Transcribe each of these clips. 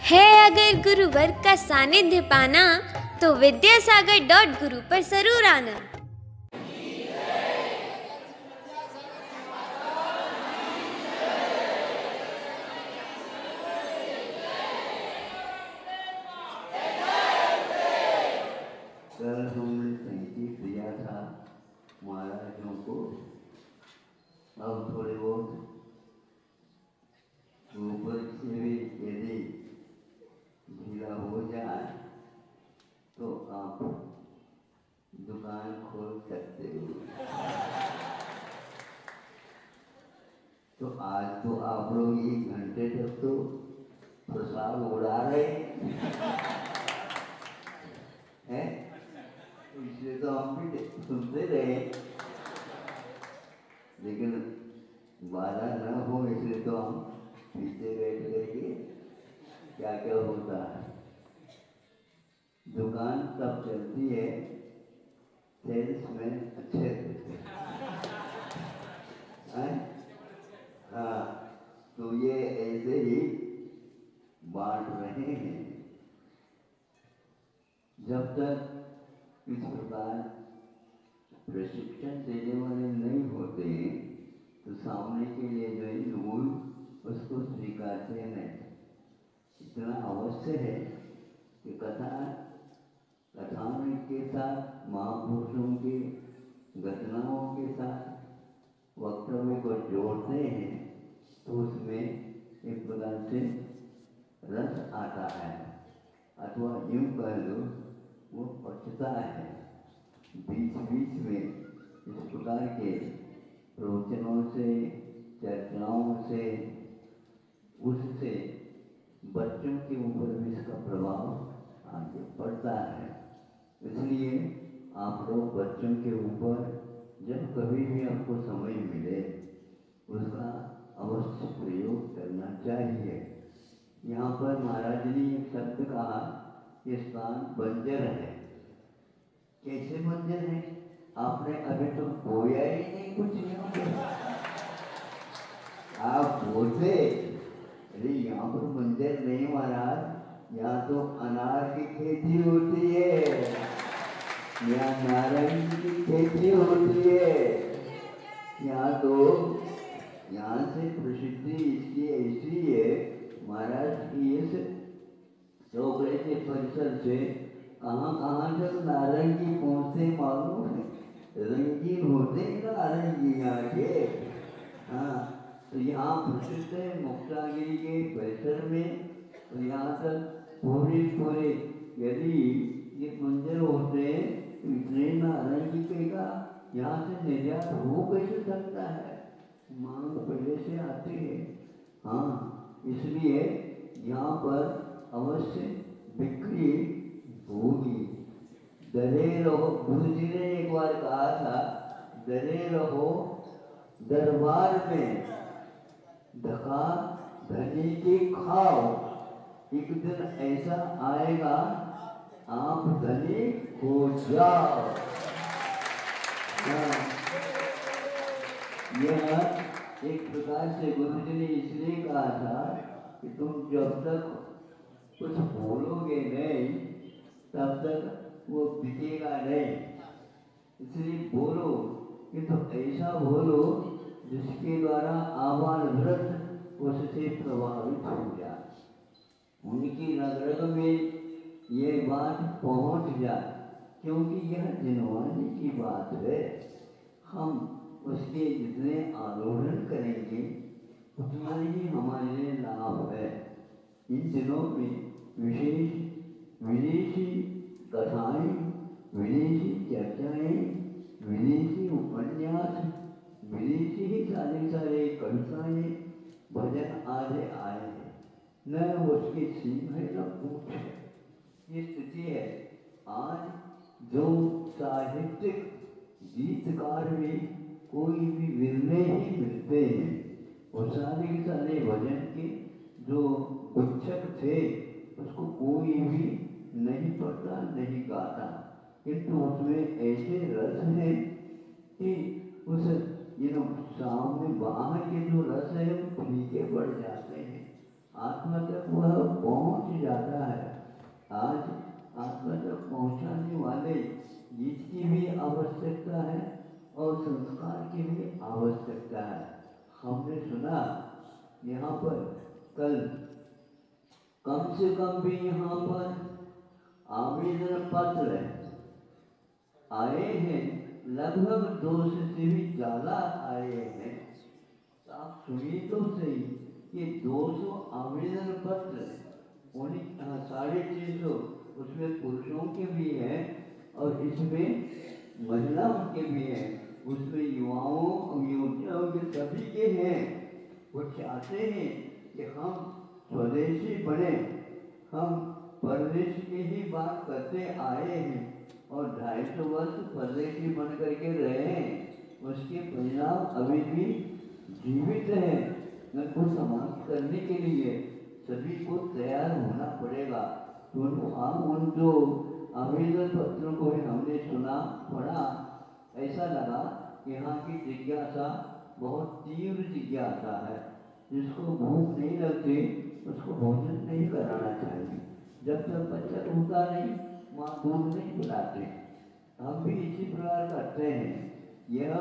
है अगर गुरुवर का सानिध्य पाना तो विद्यासागर.गुरु पर जरूर आना। कल हमने संकेत दिया था महाराजों को, अब थोड़े बहुत ऊपर से भी यदि ढीला हो जाए तो आप दुकान खोल सकते हो। तो आज तो आप लोग 1 घंटे तक तो प्रसाद उड़ा रहे हैं, इसलिए तो हम भी सुनते रहे, लेकिन बाधा न हो इसलिए तो हम पीछे बैठ करके क्या क्या होता है। दुकान तब चलती है सेल्समैन अच्छे होते हैं। हाँ, तो ये ऐसे ही बांट रहे हैं। जब तक इस प्रकार प्रशिक्षण देने वाले नहीं होते तो सामने के लिए जो है लोग उसको स्वीकारते नहीं। इतना अवश्य है कि कथाओं के साथ, महापुरुषों के घटनाओं के साथ वक्तव्य को जोड़ते हैं तो उसमें एक प्रकार से रस आता है, अथवा यूं कह लो वो पचता है। बीच बीच में इस प्रकार के प्रवचनों से, चर्चाओं से, उससे बच्चों के ऊपर भी इसका प्रभाव आगे पड़ता है। इसलिए आप लोग बच्चों के ऊपर जब कभी भी आपको समय मिले उसका अवश्य प्रयोग करना चाहिए। यहाँ पर महाराज ने एक शब्द कहा, ये स्थान बंजर है। कैसे बंजर है? आपने अभी तो बोया ही नहीं कुछ यहाँ पर। आप बोलते अरे यहाँ पर बंजर नहीं महाराज, यहाँ तो अनार की खेती होती है, यहाँ नारंगी की खेती होती है, यहाँ तो यहाँ से प्रसिद्धि इसकी ऐसी है महाराज की इस चौकड़े के परिसर से कहाँ कहाँ तक नारंगी पहुँचते मालूम है, रंगीन होते नारंगी यहाँ के। हाँ, तो यहाँ प्रसिद्ध है मुक्तागिरी के परिसर में। तो यहाँ तक पूरे यदि ये मंदिर होते तो इतने नारंगी का यहाँ से निर्यात हो कैसे सकता है? मांग पहले से आती है। हाँ, इसलिए यहाँ पर अवश्य बिक्री होगी। डरे रहो, गुरु जी ने एक बार कहा था, डरे रहो दरबार में, धका धनी की खाओ, एक दिन ऐसा आएगा आप धनी हो जाओ। यह एक प्रकार से गुरु जी ने इसलिए कहा था कि तुम जब तक कुछ बोलोगे नहीं तब तक वो बिकेगा नहीं। इसलिए बोलो, किंतु ऐसा बोलो जिसके द्वारा आवाज वृद्ध उससे प्रभावित हो जाए, उनकी रग रग में ये बात पहुंच जाए, क्योंकि यह जिनवानी की बात है। हम उसके जितने आलोड़न करेंगे उतना ही हमारे लिए लाभ है। इन दिनों में विशेष विदेशी कथाएं, विदेशी चर्चाएं, विदेशी उपन्यास, विदेशी ही सारे कविताएं, भजन आदि आए हैं, न उसकी सीम है न पूछ है। ये स्थिति है। आज जो साहित्यिक गीतकार भी कोई भी विरले ही मिलते हैं, और सारे भजन के जो गुच्छक थे उसको कोई भी नहीं पढ़ता, नहीं गाता, किंतु उसमें ऐसे रस है कि उस सामने बाहर के जो रस है वो फीके पड़ जाते हैं, आत्मा तक वह पहुंच हमने सुना यहाँ पर कल कम से कम भी यहाँ पर आवेदन पत्र आए हैं, लगभग 200 से भी ज़्यादा आए हैं। आप सुनिए तो सही, ये 200 आवेदन पत्र, उन्हीं 650 उसमें पुरुषों के भी हैं और इसमें महिलाओं के भी हैं, उसमें युवाओं युवतियों के सभी के हैं। वो चाहते हैं कि हम स्वदेशी बने, हम परदेश की ही बात करते आए हैं और 250 वर्ष परदेशी बन करके रहे हैं, उसके परिणाम अभी भी जीवित है। उनको समाप्त करने के लिए सभी को तैयार होना पड़ेगा। तो उन जो आवेदन पत्रों को भी हमने सुना पढ़ा, ऐसा लगा कि यहाँ की जिज्ञासा बहुत तीव्र जिज्ञासा है। जिसको भूख नहीं लगती उसको भोजन नहीं कराना चाहिए। जब तक बच्चा उठता नहीं, माँ दूध नहीं पिलाते। हम भी इसी प्रकार करते हैं। यह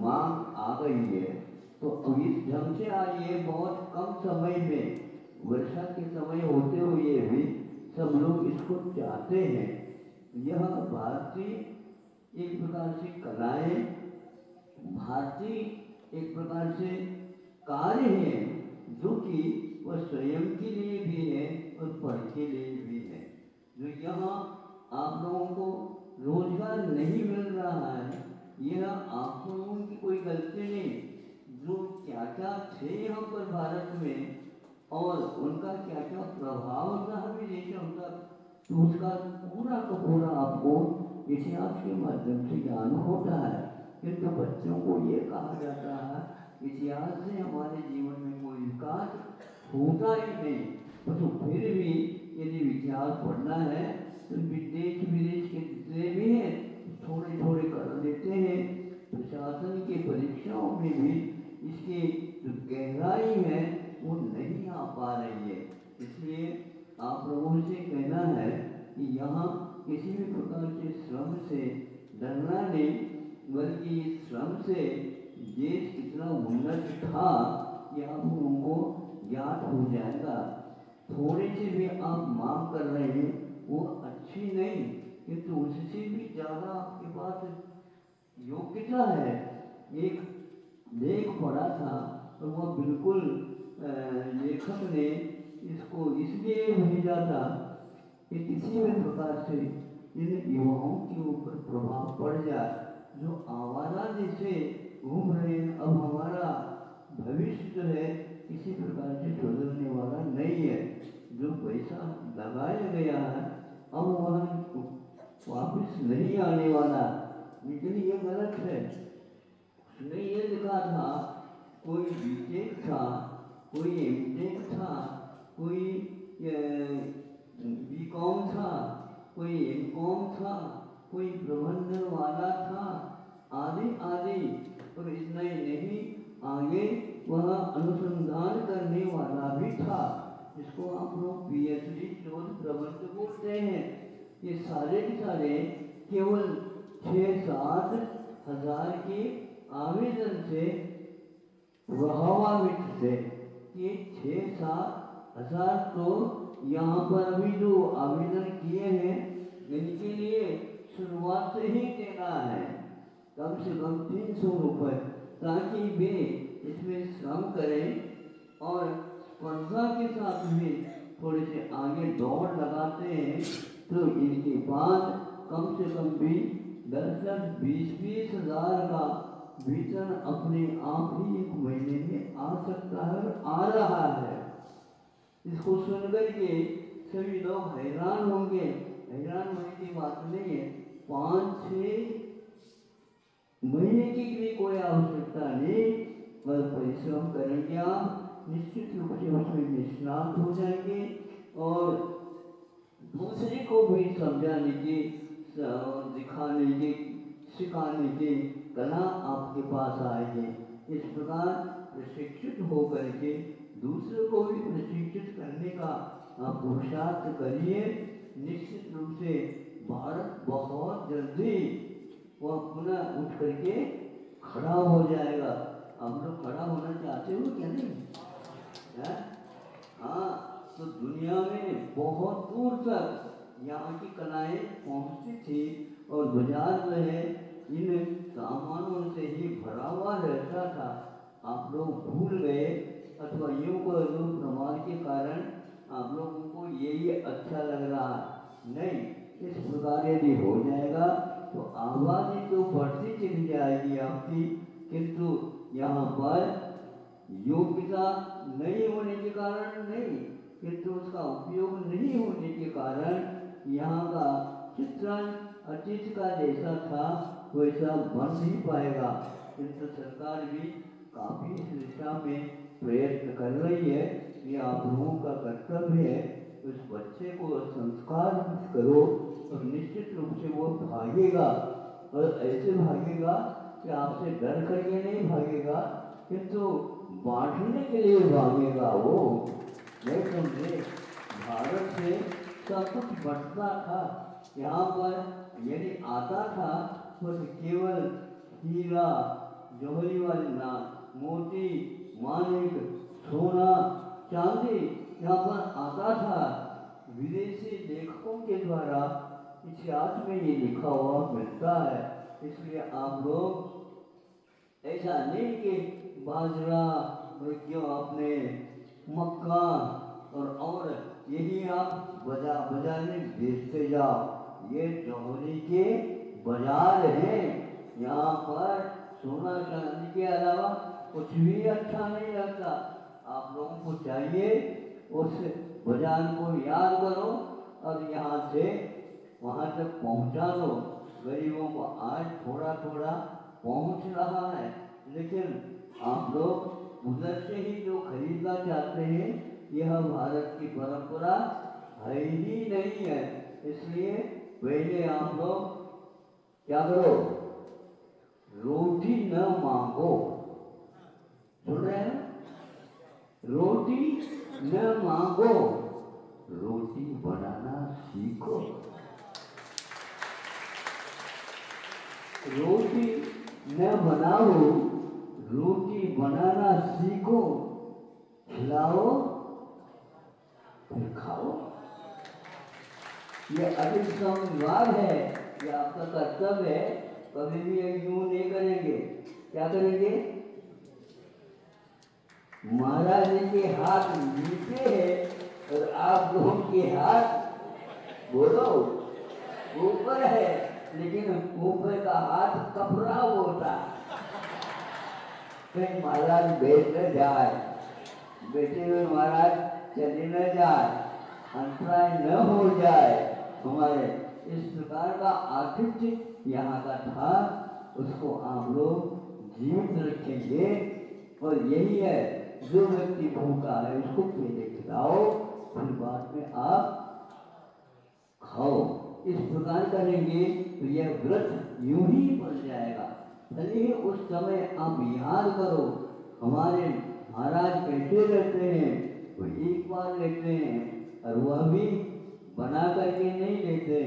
मांग आ गई है तो इस ढंग से आई है। बहुत कम समय में, वर्षा के समय होते हुए भी सब लोग इसको चाहते हैं। यह भारतीय एक प्रकार से कलाएं, भारतीय एक प्रकार से कार्य है जो कि वह स्वयं के लिए भी है और पर के लिए भी है। जो यहाँ आप लोगों को रोजगार नहीं मिल रहा है, यह आप लोगों की कोई गलती नहीं। जो क्या क्या थे यहाँ पर भारत में और उनका क्या क्या प्रभाव रहा विदेशों तक, तो उसका पूरा का पूरा आपको इतिहास के माध्यम से ज्ञान होता है। किंतु बच्चों को ये कहा जाता है इतिहास से हमारे जीवन में कोई विकास होता ही नहीं। तो फिर भी यदि इतिहास पढ़ना है तो देश विदेश के जितने भी हैं थोड़े थोड़े कर लेते हैं। प्रशासन की परीक्षाओं में भी इसकी जो गहराई है वो नहीं आ पा रही है। इसलिए आप लोगों से कहना है कि यहाँ किसी भी प्रकार के श्रम से डरना नहीं, बल्कि श्रम से देश कितना उन्नत था ये आप लोगों को ज्ञात हो जाएगा। थोड़ी सी भी आप मांग कर रहे हैं वो अच्छी नहीं, किंतु उससे भी ज़्यादा आपके पास योग्यता है। एक लेख पढ़ा था और वह बिल्कुल लेखक ने इसको इसलिए भेजा था कि किसी भी प्रकार से इन युवाओं के ऊपर प्रभाव पड़ जाए जो आवारा जैसे घूम रहे हैं। अब हमारा भविष्य जो है किसी प्रकार से सुधरने वाला नहीं है। जो पैसा लगाया गया है अब वह वापस नहीं आने वाला, लेकिन ये गलत है। उसमें ये लिखा था कोई बीटेक था, कोई एमटेक था, कोई बीकॉम था, कोई एमकॉम था, कोई प्रबंधन वाला था, आदि आदि। और इतना ही नहीं, आगे वह अनुसंधान करने वाला भी था, जिसको आप लोग पीएचडी शोध प्रबंध बोलते हैं। ये सारे के सारे केवल 6-7 हजार के आवेदन से प्रभावित थे। ये 6-7 हजार तो यहाँ पर अभी जो आवेदन किए हैं इनके लिए शुरुआत से ही देना है कम से कम 300 रुपये, ताकि वे इसमें श्रम करें और स्पर्धा के साथ भी थोड़े से आगे दौड़ लगाते हैं तो इनके बाद कम से कम भी 10-20 हजार का वेतन अपने आप ही 1 महीने में आ सकता है और आ रहा है। इसको सुनकर के सभी लोग हैरान होंगे। हैरान होने की बात नहीं है। 5-6 महीने की भी कोई आवश्यकता नहीं, बस परिश्रम करेंगे आप, निश्चित रूप से उसमें निष्णात हो जाएंगे और दूसरे को भी समझाने की, दिखाने की, सिखाने की कला आपके पास आएगी। इस प्रकार प्रशिक्षित होकर के दूसरे को भी प्रशिक्षित करने का आप पुरुषार्थ करिए। निश्चित रूप से भारत बहुत जल्दी वह पुनः उठ करके खड़ा हो जाएगा। आप लोग खड़ा होना चाहते हो क्या नहीं? हाँ, तो दुनिया में बहुत दूर तक यहाँ की कलाएं पहुँचती थी और बाजार जो है इन सामानों से ही भरा हुआ रहता था। आप लोग भूल गए अथवा यूँ को प्रमाण के कारण आप लोगों को यही अच्छा लग रहा नहीं। इस प्रकार यदि हो जाएगा तो आबादी तो बढ़ती चली जाएगी आपकी, किंतु यहाँ पर योग्यता नहीं होने के कारण नहीं, किंतु उसका उपयोग नहीं होने के कारण यहाँ का चित्रण अतीत का जैसा था वैसा बन नहीं पाएगा। किंतु सरकार भी काफी इस दिशा में प्रयत्न कर रही है। ये आप लोगों का कर्तव्य है, उस बच्चे को संस्कार करो और निश्चित रूप से वो भागेगा और ऐसे भागेगा कि आपसे डर करके नहीं भागेगा, किंतु बांटने के लिए भागेगा। वो नहीं समझे, भारत से सब कुछ बंटता था, यहाँ पर यदि आता था तो केवल हीरा जौहरी वाली ना, मोती मानिक सोना चांदी यहाँ पर आता था। विदेशी लेखकों के द्वारा इतिहास में ये लिखा हुआ मिलता है। इसलिए आप लोग ऐसा नहीं कि बाजरा और क्यों आपने मक्का और यही आप बाजार में बेचते जाओ। ये जौहरी के बाजार हैं, यहाँ पर सोना चांदी के अलावा कुछ भी अच्छा नहीं लगता। आप लोगों को चाहिए उस बाजार को याद करो और यहाँ से वहाँ तक पहुँचा दो। गरीबों को आज थोड़ा थोड़ा पहुँच रहा है, लेकिन आप लोग उधर से ही जो खरीदना चाहते हैं यह भारत की परंपरा है ही नहीं है। इसलिए पहले आप लोग क्या करो, रोटी न मांगो। सुन रहे हैं? रोटी न मांगो, रोटी बनाना सीखो। रोटी न बनाओ, रोटी बनाना सीखो। खिलाओ फिर खाओ। ये अधिक विभाग है, ये आपका कर्तव्य है। कभी भी यूं नहीं करेंगे। क्या करेंगे? महाराज के हाथ नीचे है और आप लोगों के हाथ बोलो ऊपर है, लेकिन ऊपर का हाथ कपड़ा होता। कहीं महाराज बैठ न जाए, बैठे हुए महाराज चले न जाए, अंतराय न हो जाए हमारे। इस प्रकार का आतिथ्य यहाँ का था, उसको आप लोग जीवित रखेंगे। और यही है, जो व्यक्ति भूखा है उसको पहले खिलाओ, फिर बाद में आप खाओ। इस प्रकार करेंगे तो यह व्रत यूं ही बन जाएगा। भले उस समय आप याद करो हमारे महाराज कैसे रहते हैं, वो एक बार लेते हैं और वह भी बना करके नहीं लेते,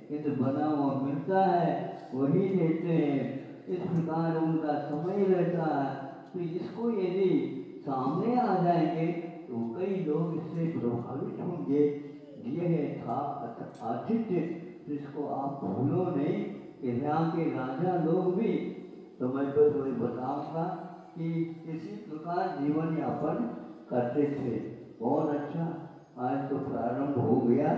किंतु बना हुआ मिलता है वही लेते हैं। इस प्रकार उनका समय रहता है। तो इसको यदि सामने आ जाएंगे तो कई लोग इससे प्रभावित होंगे। यह था आतिथ्य, जिसको आप भूलो नहीं। यहाँ के राजा लोग भी समय पर थोड़ी बताऊंगा कि इसी प्रकार जीवन यापन करते थे। बहुत अच्छा, आज तो प्रारंभ हो गया।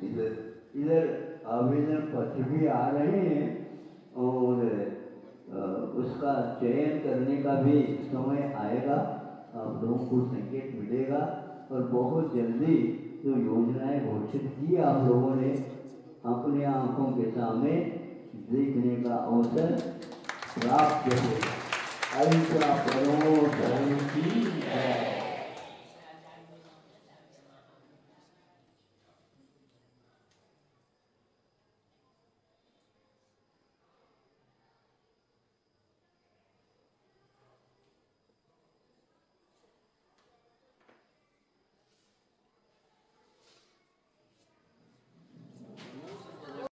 इधर आवेदन पत्र भी आ रहे हैं और उसका चयन करने का भी समय आएगा। आप लोगों को संकेत मिलेगा और बहुत जल्दी जो योजनाएं घोषित की आप लोगों ने अपने आंखों के सामने देखने का अवसर प्राप्त हो। ऐसा करो की